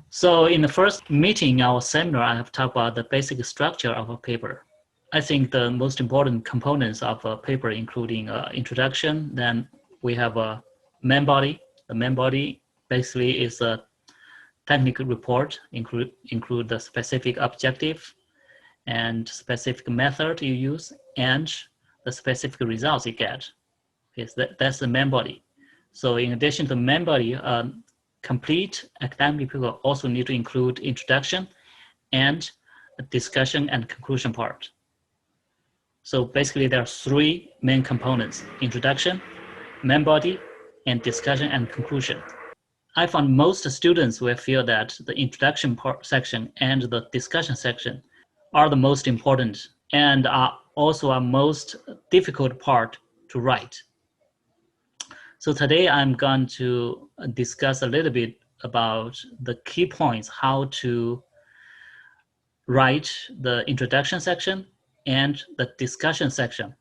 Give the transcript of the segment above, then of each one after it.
So in the first meeting, our seminar, I have talked about the basic structure of a paper. I think the most important components of a paper, including introduction, then we have a main body. The main body basically is a technical report, include the specific objective and specific method you use and the specific results you get. Okay, so that's the main body. So in addition to the main body, complete academic paper also need to include introduction and a discussion and conclusion part. So basically there are three main components: introduction, main body, and discussion and conclusion. I found most students will feel that the introduction part section and the discussion section are the most important and are also a most difficult part to write. So today I'm going to discuss a little bit about the key points, how to write the introduction section and the discussion section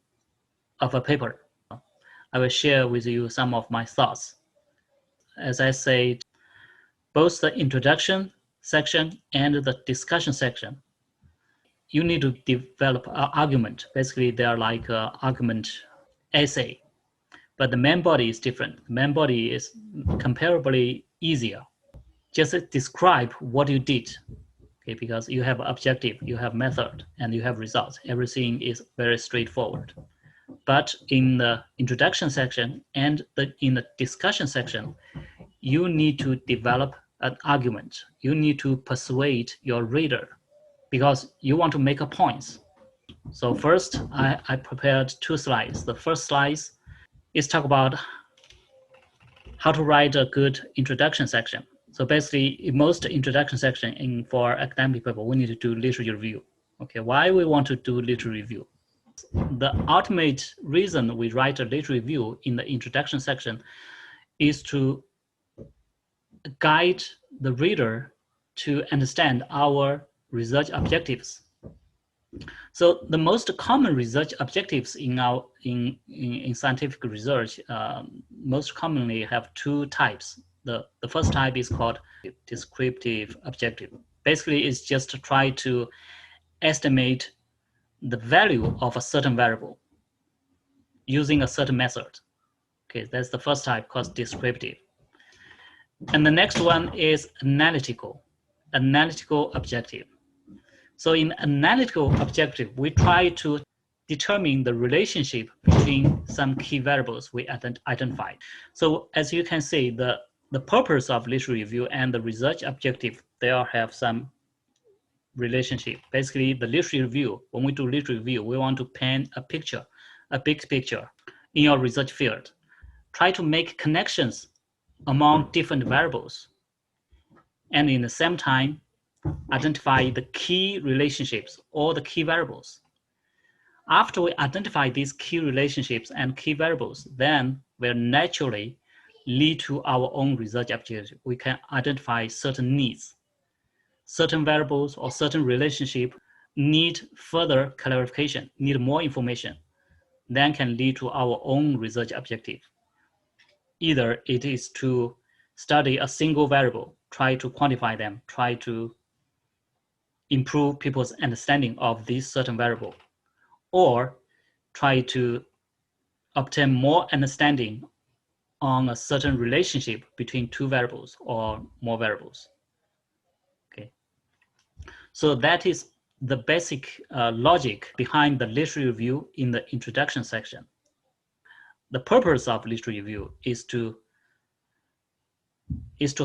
of a paper. I will share with you some of my thoughts. As I said, both the introduction section and the discussion section, you need to develop an argument. Basically, they are like an argument essay, but the main body is different. The main body is comparably easier. Just describe what you did, okay? Because you have objective, you have method, and you have results. Everything is very straightforward. But in the introduction section and in the discussion section, you need to develop an argument. You need to persuade your reader because you want to make a point. So first, I prepared two slides. The first slide is talk about how to write a good introduction section. So basically, in most introduction section for academic paper, we need to do literature review. Okay, why we want to do literature review? The ultimate reason we write a literature review in the introduction section is to guide the reader to understand our research objectives. So the most common research objectives in scientific research most commonly have two types. The first type is called descriptive objective. Basically, it's just to try to estimate the value of a certain variable using a certain method. Okay, that's the first type, called descriptive. And the next one is analytical objective. So in analytical objective, we try to determine the relationship between some key variables we identified. So as you can see, the purpose of literature review and the research objective, they all have some relationship. Basically, the literature review, when we do literature review, we want to paint a picture, a big picture in your research field. Try to make connections among different variables. And in the same time, identify the key relationships or the key variables. After we identify these key relationships and key variables, then will naturally lead to our own research objective. We can identify certain needs. Certain variables or certain relationship need further clarification, need more information, then can lead to our own research objective. Either it is to study a single variable, try to quantify them, try to improve people's understanding of this certain variable, or try to obtain more understanding on a certain relationship between two variables or more variables. Okay, so that is the basic logic behind the literature review in the introduction section. The purpose of literature review is to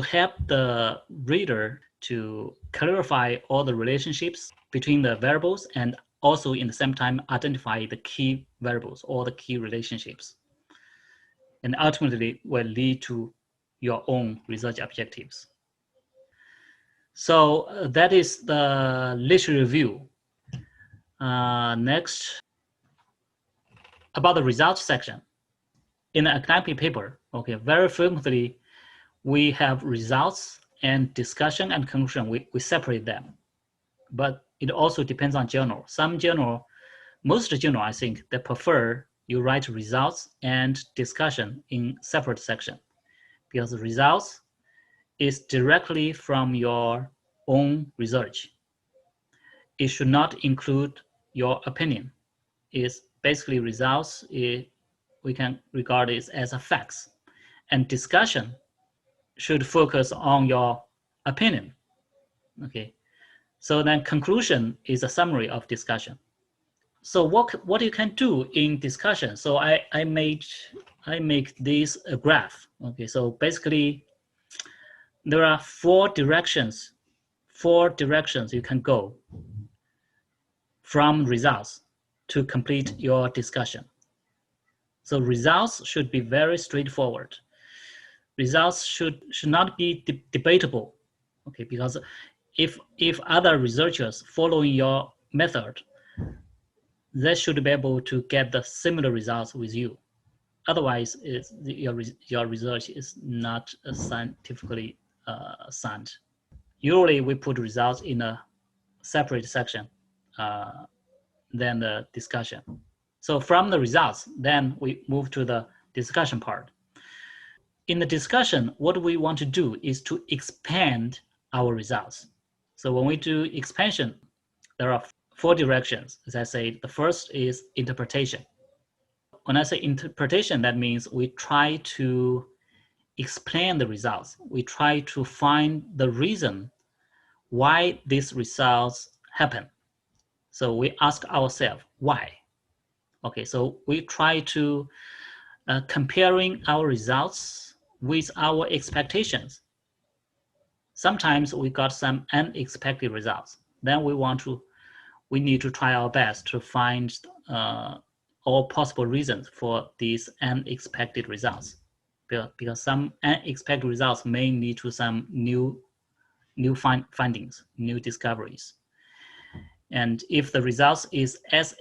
help the reader to clarify all the relationships between the variables and also in the same time identify the key variables or the key relationships, and ultimately will lead to your own research objectives. So that is the literature review. Next, about the results section. In the academic paper, okay, very frequently we have results and discussion and conclusion. We separate them, but it also depends on journal. Some journal, most journal, I think, they prefer you write results and discussion in separate section, because the results is directly from your own research. It should not include your opinion. It's basically results, we can regard it as a facts. And discussion should focus on your opinion. Okay, so then conclusion is a summary of discussion. So what you can do in discussion? So I make this a graph. Okay, so basically there are four directions you can go from results to complete your discussion. So results should be very straightforward. Results should not be debatable, okay? Because if other researchers following your method, they should be able to get the similar results with you. Otherwise, your research is not scientifically sound. Usually, we put results in a separate section than the discussion. So from the results, then we move to the discussion part. In the discussion, what we want to do is to expand our results. So when we do expansion, there are four directions. As I say, the first is interpretation. When I say interpretation, that means we try to explain the results. We try to find the reason why these results happen. So we ask ourselves, why? Okay, so we try to comparing our results with our expectations. Sometimes we got some unexpected results. Then we need to try our best to find all possible reasons for these unexpected results, because some unexpected results may lead to some new findings, new discoveries. And if the results is as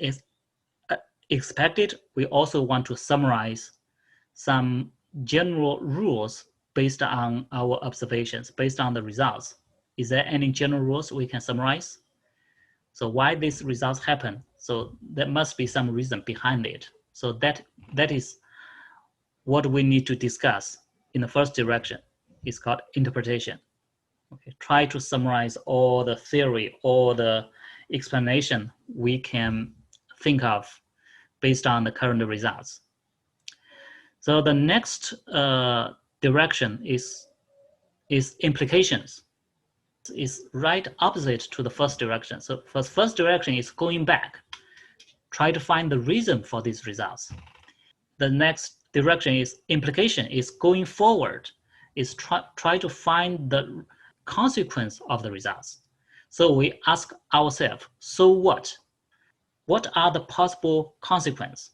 expected, we also want to summarize some general rules based on our observations, based on the results. Is there any general rules we can summarize? So why these results happen? So there must be some reason behind it. So that is what we need to discuss in the first direction. It's called interpretation. Okay, try to summarize all the theory, all the explanation we can think of based on the current results. So the next direction is implications. Is right opposite to the first direction. So first direction is going back, try to find the reason for these results. The next direction is implication, is going forward, is try to find the consequence of the results. So we ask ourselves, so what? What are the possible consequences?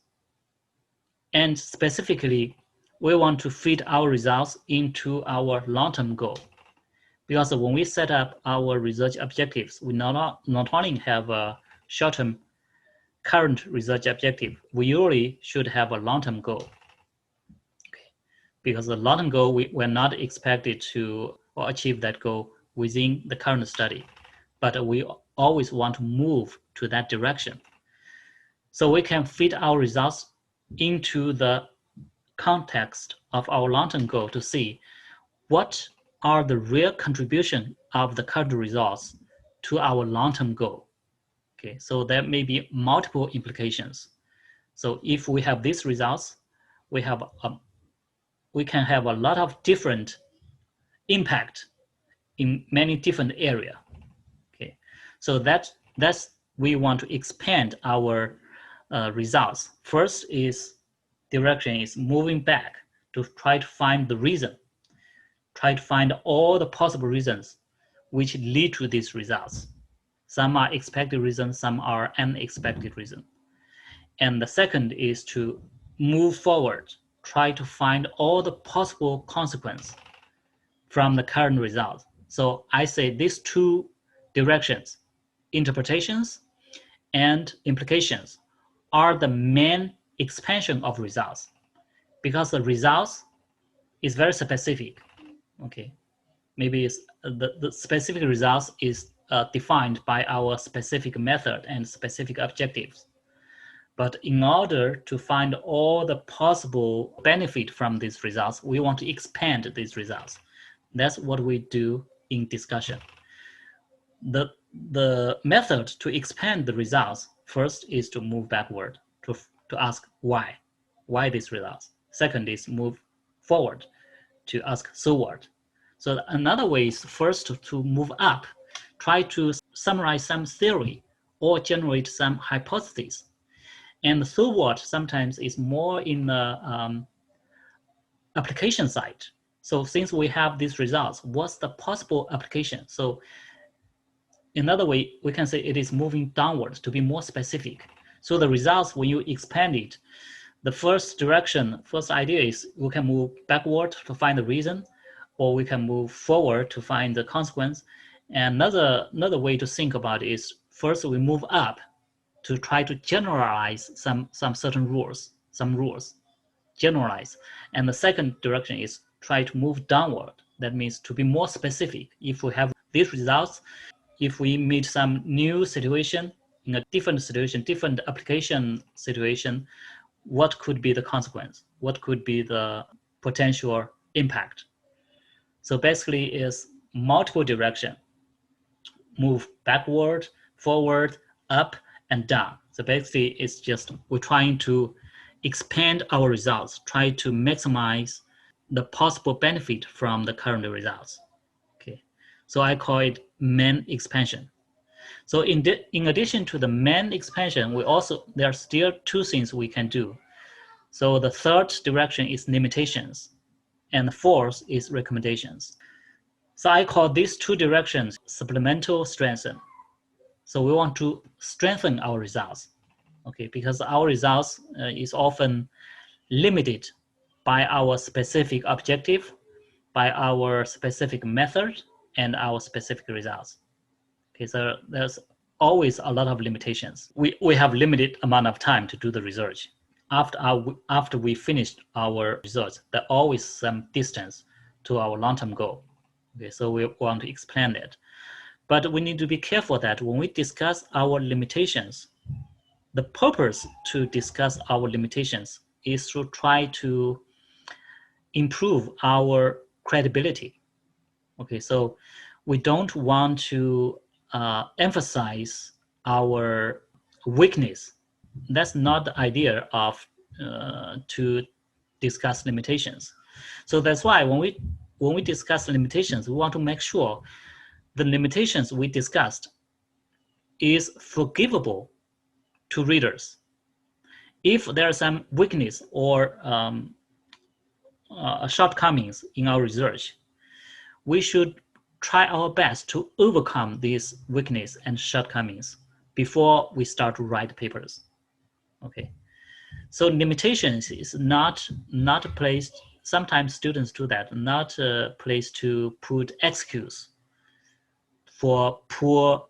And specifically, we want to fit our results into our long-term goal. Because when we set up our research objectives, we not only have a short-term current research objective, we usually should have a long-term goal. Okay. Because the long-term goal, we're not expected to achieve that goal within the current study, but we always want to move to that direction. So we can fit our results into the context of our long-term goal to see what are the real contribution of the current results to our long-term goal. Okay, so there may be multiple implications. So if we have these results, we can have a lot of different impact in many different areas. Okay, so that's we want to expand our results. First is direction is moving back to try to find the reason. Try to find all the possible reasons which lead to these results. Some are expected reasons, some are unexpected reasons. And the second is to move forward, try to find all the possible consequences from the current results. So I say these two directions, interpretations and implications, are the main expansion of results, because the results is very specific. Okay, maybe it's, the specific results is defined by our specific method and specific objectives. But in order to find all the possible benefit from these results, we want to expand these results. That's what we do in discussion. The method to expand the results first is to move backward, to ask why these results. Second is move forward to ask so what. So another way is first to move up, try to summarize some theory or generate some hypothesis. And so what sometimes is more in the application side. So since we have these results, what's the possible application? So another way, we can say it is moving downwards to be more specific. So the results, when you expand it, the first idea is we can move backward to find the reason, or we can move forward to find the consequence. And another way to think about it is first we move up to try to generalize some certain rules, generalize. And the second direction is try to move downward. That means to be more specific. If we have these results, if we meet some new situation in a different situation, different application situation, what could be the consequence? What could be the potential impact? So basically is multiple direction. Move backward, forward, up, and down. So basically it's just we're trying to expand our results, try to maximize the possible benefit from the current results. Okay, so I call it main expansion. So in addition to the main expansion, there are still two things we can do. So the third direction is limitations, and the fourth is recommendations. So I call these two directions supplemental strengthen. So we want to strengthen our results, okay, because our results is often limited by our specific objective, by our specific method, and our specific results. Okay, so there's always a lot of limitations. We have limited amount of time to do the research. After we finished our research, there's always some distance to our long-term goal. Okay, so we want to expand it. But we need to be careful that when we discuss our limitations, the purpose to discuss our limitations is to try to improve our credibility. Okay, so we don't want to emphasize our weakness. That's not the idea of to discuss limitations. So that's why when we discuss limitations, we want to make sure the limitations we discussed is forgivable to readers. If there are some weakness or shortcomings in our research, we should try our best to overcome these weakness and shortcomings before we start to write papers. Okay, so limitations is not a place. Sometimes students do that, not a place to put excuse for poor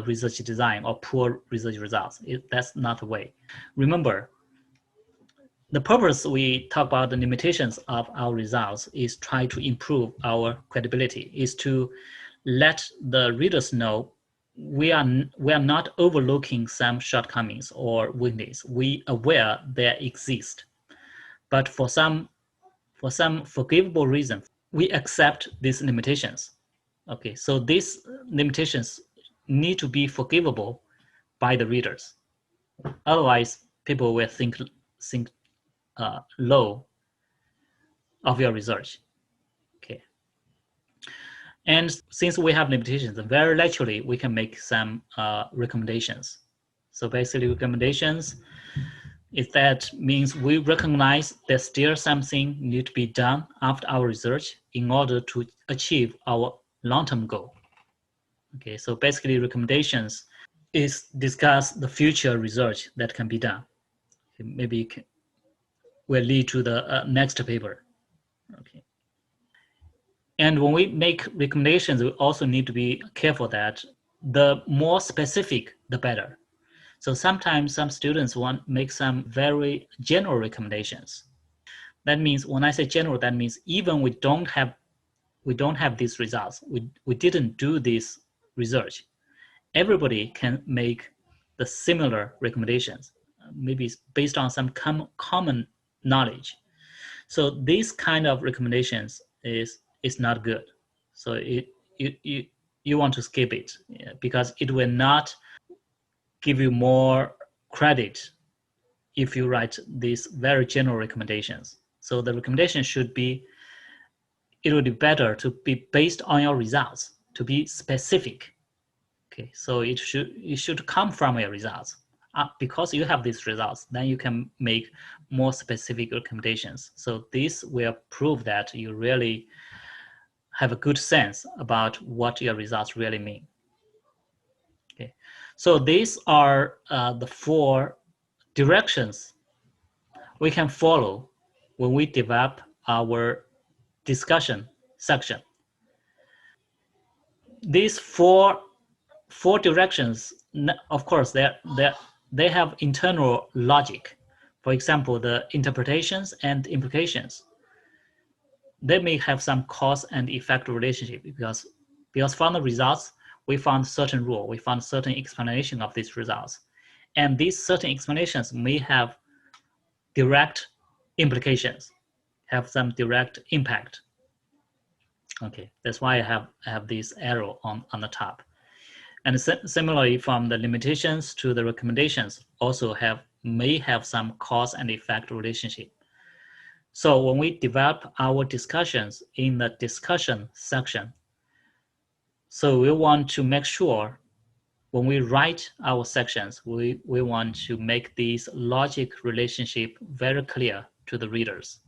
research design or poor research results. That's not the way. Remember, the purpose we talk about the limitations of our results is try to improve our credibility, is to let the readers know we are not overlooking some shortcomings or weakness. We are aware they exist, but for some forgivable reason, we accept these limitations. Okay, so these limitations need to be forgivable by the readers. Otherwise, people will think low of your research. Okay, and since we have limitations, very naturally we can make some recommendations. So basically, recommendations is that means we recognize there's still something need to be done after our research in order to achieve our long-term goal. Okay, so basically recommendations is discuss the future research that can be done. Okay, maybe will lead to the next paper. Okay, and when we make recommendations, we also need to be careful that the more specific, the better. So sometimes some students want to make some very general recommendations. That means when I say general, that means even we don't have these results, we didn't do this research, everybody can make the similar recommendations, maybe based on some common knowledge. So this kind of recommendations is not good. So you want to skip it because it will not give you more credit if you write these very general recommendations. So the recommendation should be, it would be better to be based on your results, to be specific. Okay, so it should come from your results. Because you have these results, then you can make more specific recommendations. So this will prove that you really have a good sense about what your results really mean. Okay, so these are the 4 directions we can follow when we develop our discussion section. These four directions, of course, they have internal logic. For example, the interpretations and implications. They may have some cause and effect relationship because from the results, we found certain rule, we found certain explanation of these results. And these certain explanations may have direct implications, have some direct impact. Okay, that's why I have this arrow on the top. And similarly, from the limitations to the recommendations also may have some cause and effect relationship. So when we develop our discussions in the discussion section, so we want to make sure when we write our sections, we want to make these logic relationship very clear to the readers.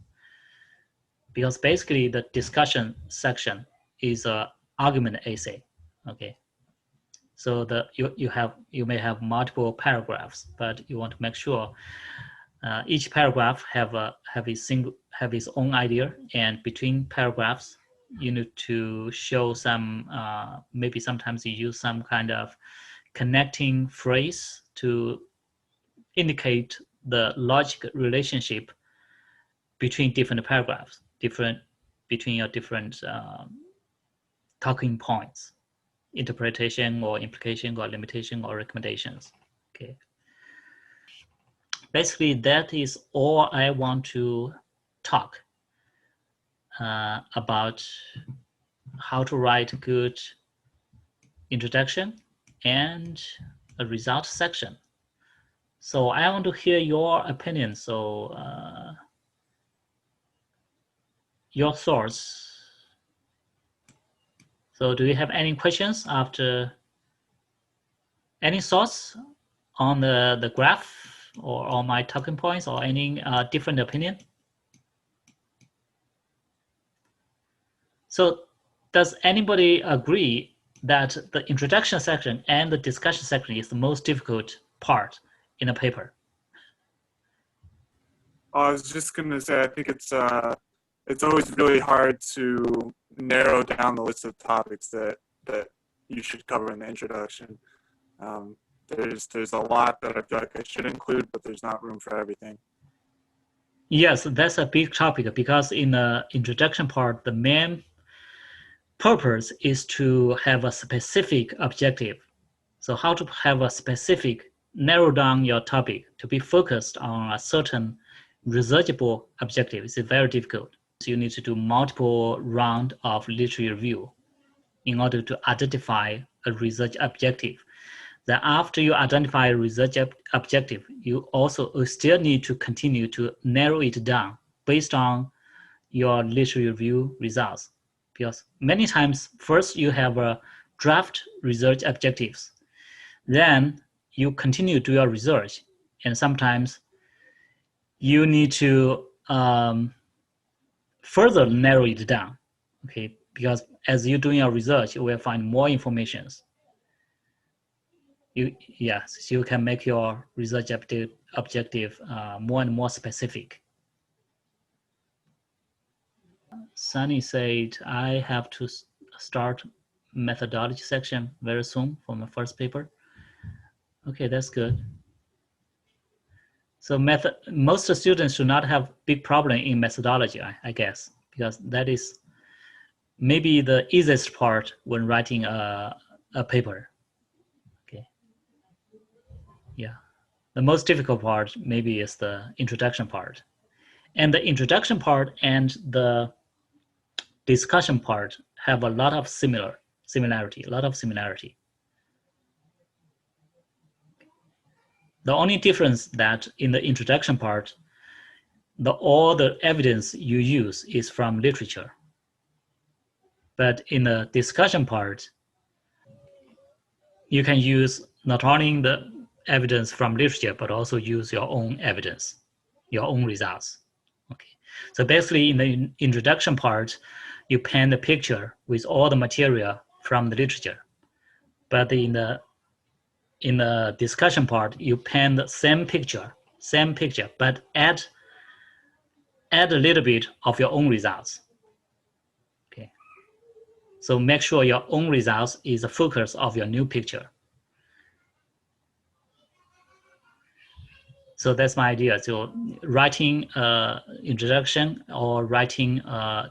Because basically the discussion section is an argument essay, okay? So you may have multiple paragraphs, but you want to make sure each paragraph have its own idea, and between paragraphs you need to show some maybe sometimes you use some kind of connecting phrase to indicate the logic relationship between different paragraphs, between your different talking points, interpretation or implication or limitation or recommendations. Okay. Basically, that is all I want to talk about how to write a good introduction and a result section. So I want to hear your opinion. So your thoughts. So do you have any questions after? Any thoughts on the graph or on my talking points or any different opinion? So does anybody agree that the introduction section and the discussion section is the most difficult part in a paper? I was just going to say, I think it's always really hard to narrow down the list of topics that you should cover in the introduction. There's a lot that I feel like I should include, but there's not room for everything. Yes, that's a big topic because in the introduction part, the main purpose is to have a specific objective. So how to have a specific, narrow down your topic to be focused on a certain researchable objective is very difficult. So you need to do multiple rounds of literature review in order to identify a research objective. Then after you identify a research objective, you also still need to continue to narrow it down based on your literature review results. Because many times, first you have a draft research objectives, then you continue to do your research, and sometimes you need to further narrow it down, okay? Because as you're doing your research, you will find more information. So you can make your research objective more and more specific. Sunny said, I have to start methodology section very soon for my first paper. Okay, that's good. So most students should not have big problem in methodology, I guess, because that is maybe the easiest part when writing a paper. Okay. Yeah. The most difficult part maybe is the introduction part. And the introduction part and the discussion part have a lot of similarity. The only difference that in the introduction part, all the evidence you use is from literature. But in the discussion part, you can use not only the evidence from literature, but also use your own evidence, your own results. Okay. So basically in the introduction part, you paint the picture with all the material from the literature. But in the discussion part, you paint the same picture, but add a little bit of your own results. Okay. So make sure your own results is the focus of your new picture. So that's my idea. So writing introduction or writing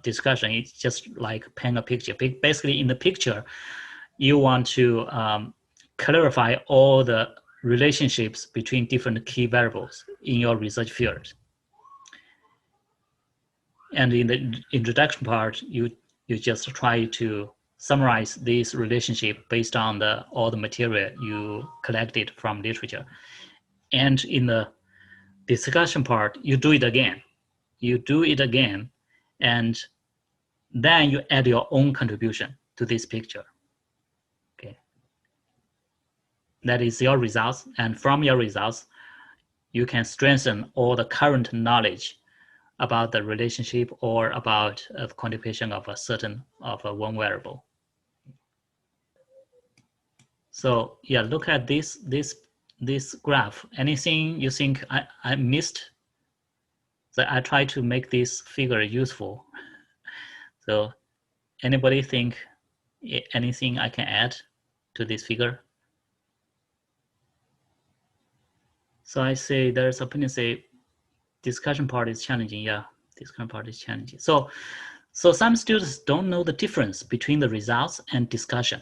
discussion, it's just like paint a picture. Basically in the picture, you want to clarify all the relationships between different key variables in your research field. And in the introduction part, you just try to summarize this relationship based on all the material you collected from literature. And in the discussion part, you do it again. And then you add your own contribution to this picture. Okay. That is your results. And from your results, you can strengthen all the current knowledge about the relationship or about quantification of one variable. So yeah, look at this graph. Anything you think I missed? So I try to make this figure useful. So anybody think anything I can add to this figure? So I say there's opinion say discussion part is challenging. Yeah, discussion part is challenging. So some students don't know the difference between the results and discussion.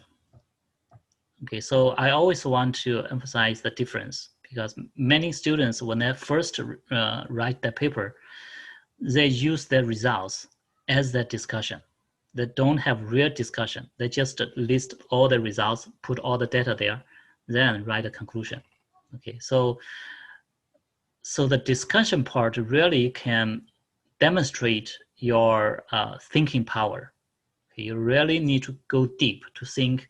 Okay, so I always want to emphasize the difference because many students, when they first write their paper, they use their results as their discussion. They don't have real discussion. They just list all the results, put all the data there, then write a conclusion. Okay, so the discussion part really can demonstrate your thinking power. Okay, you really need to go deep to think,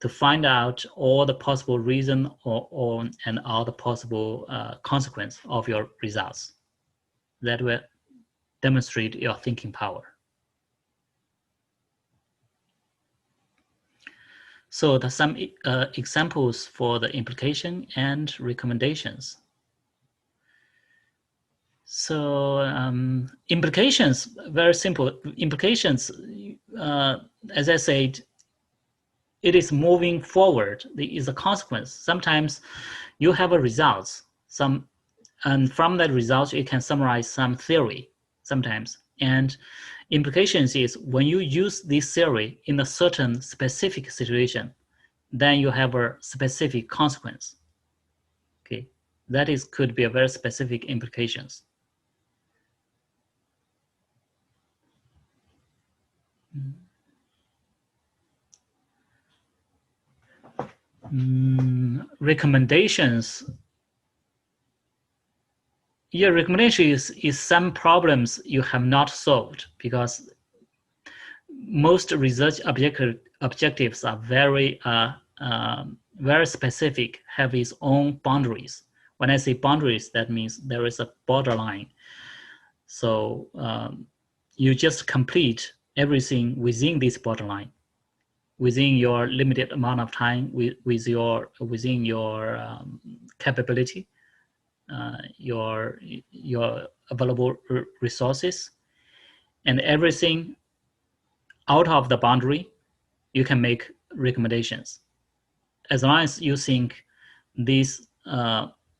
to find out all the possible reason and all the possible consequence of your results. That will demonstrate your thinking power. So there's some examples for the implication and recommendations. So implications, very simple. Implications, as I said, it is moving forward. It is a consequence. Sometimes you have a results, and from that results you can summarize some theory sometimes. And implications is when you use this theory in a certain specific situation, then you have a specific consequence. Okay, that could be a very specific implications. Recommendations. Yeah, recommendation is some problems you have not solved because most research objectives are very specific, have its own boundaries. When I say boundaries, that means there is a borderline. So you just complete everything within this borderline, within your limited amount of time, within your capability, your available resources, and everything out of the boundary, you can make recommendations. As long as you think these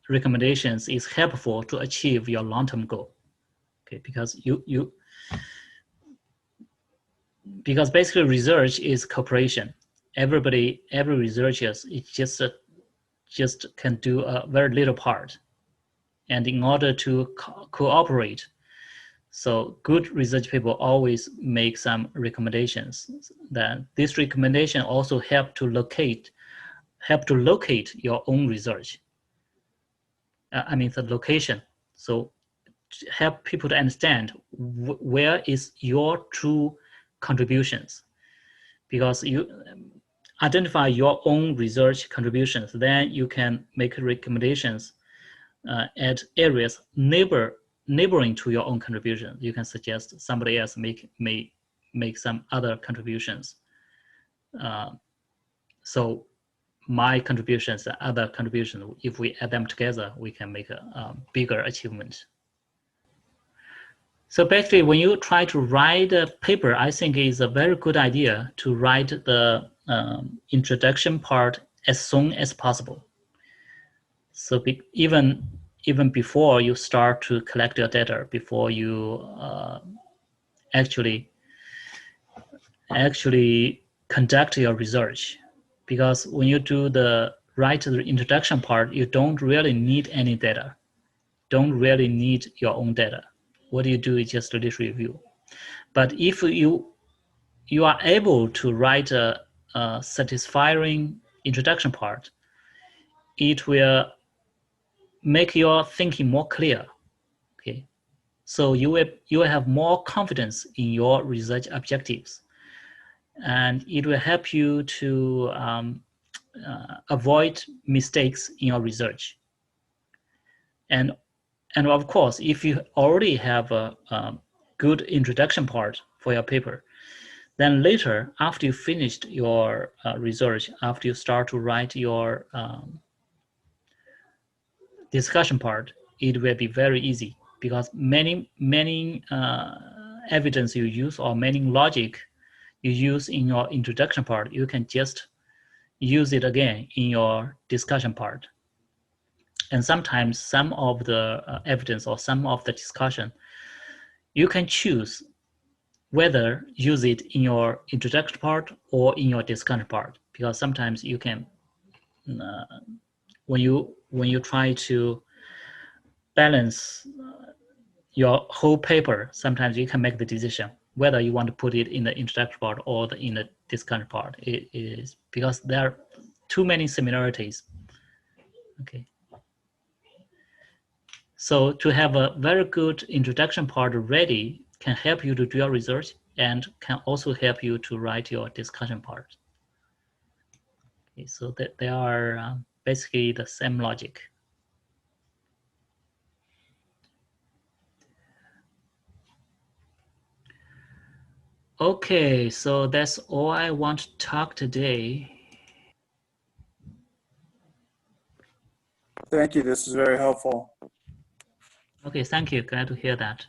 recommendations is helpful to achieve your long-term goal. Okay, because basically research is cooperation. Every researcher is just can do a very little part. And in order to cooperate, So good research people always make some recommendations. Then this recommendation also help to locate your own research. I mean the location. So help people to understand where is your true contributions, because you identify your own research contributions, then you can make recommendations at areas neighboring to your own contribution. You can suggest somebody else may make some other contributions. So my contributions and other contributions, if we add them together, we can make a bigger achievement. So basically, when you try to write a paper, I think it's a very good idea to write the introduction part as soon as possible. So even before you start to collect your data, before you actually conduct your research, because when you do write the introduction part, you don't really need any data, don't really need your own data. What you do is just a little review. But if you are able to write a satisfying introduction part, it will make your thinking more clear. Okay, so you will have more confidence in your research objectives, and it will help you to avoid mistakes in your research. And of course, if you already have a good introduction part for your paper, then later, after you finished your research, after you start to write your discussion part, it will be very easy, because many evidence you use or many logic you use in your introduction part, you can just use it again in your discussion part. And sometimes some of the evidence or some of the discussion, you can choose whether use it in your introduction part or in your discussion part, because sometimes you can, when you try to balance your whole paper, sometimes you can make the decision whether you want to put it in the introduction part or in the discussion part. It is because there are too many similarities. Okay. So to have a very good introduction part ready can help you to do your research and can also help you to write your discussion part. Okay, so that they are basically the same logic. Okay, so that's all I want to talk today. Thank you. This is very helpful. Okay, thank you. Glad to hear that.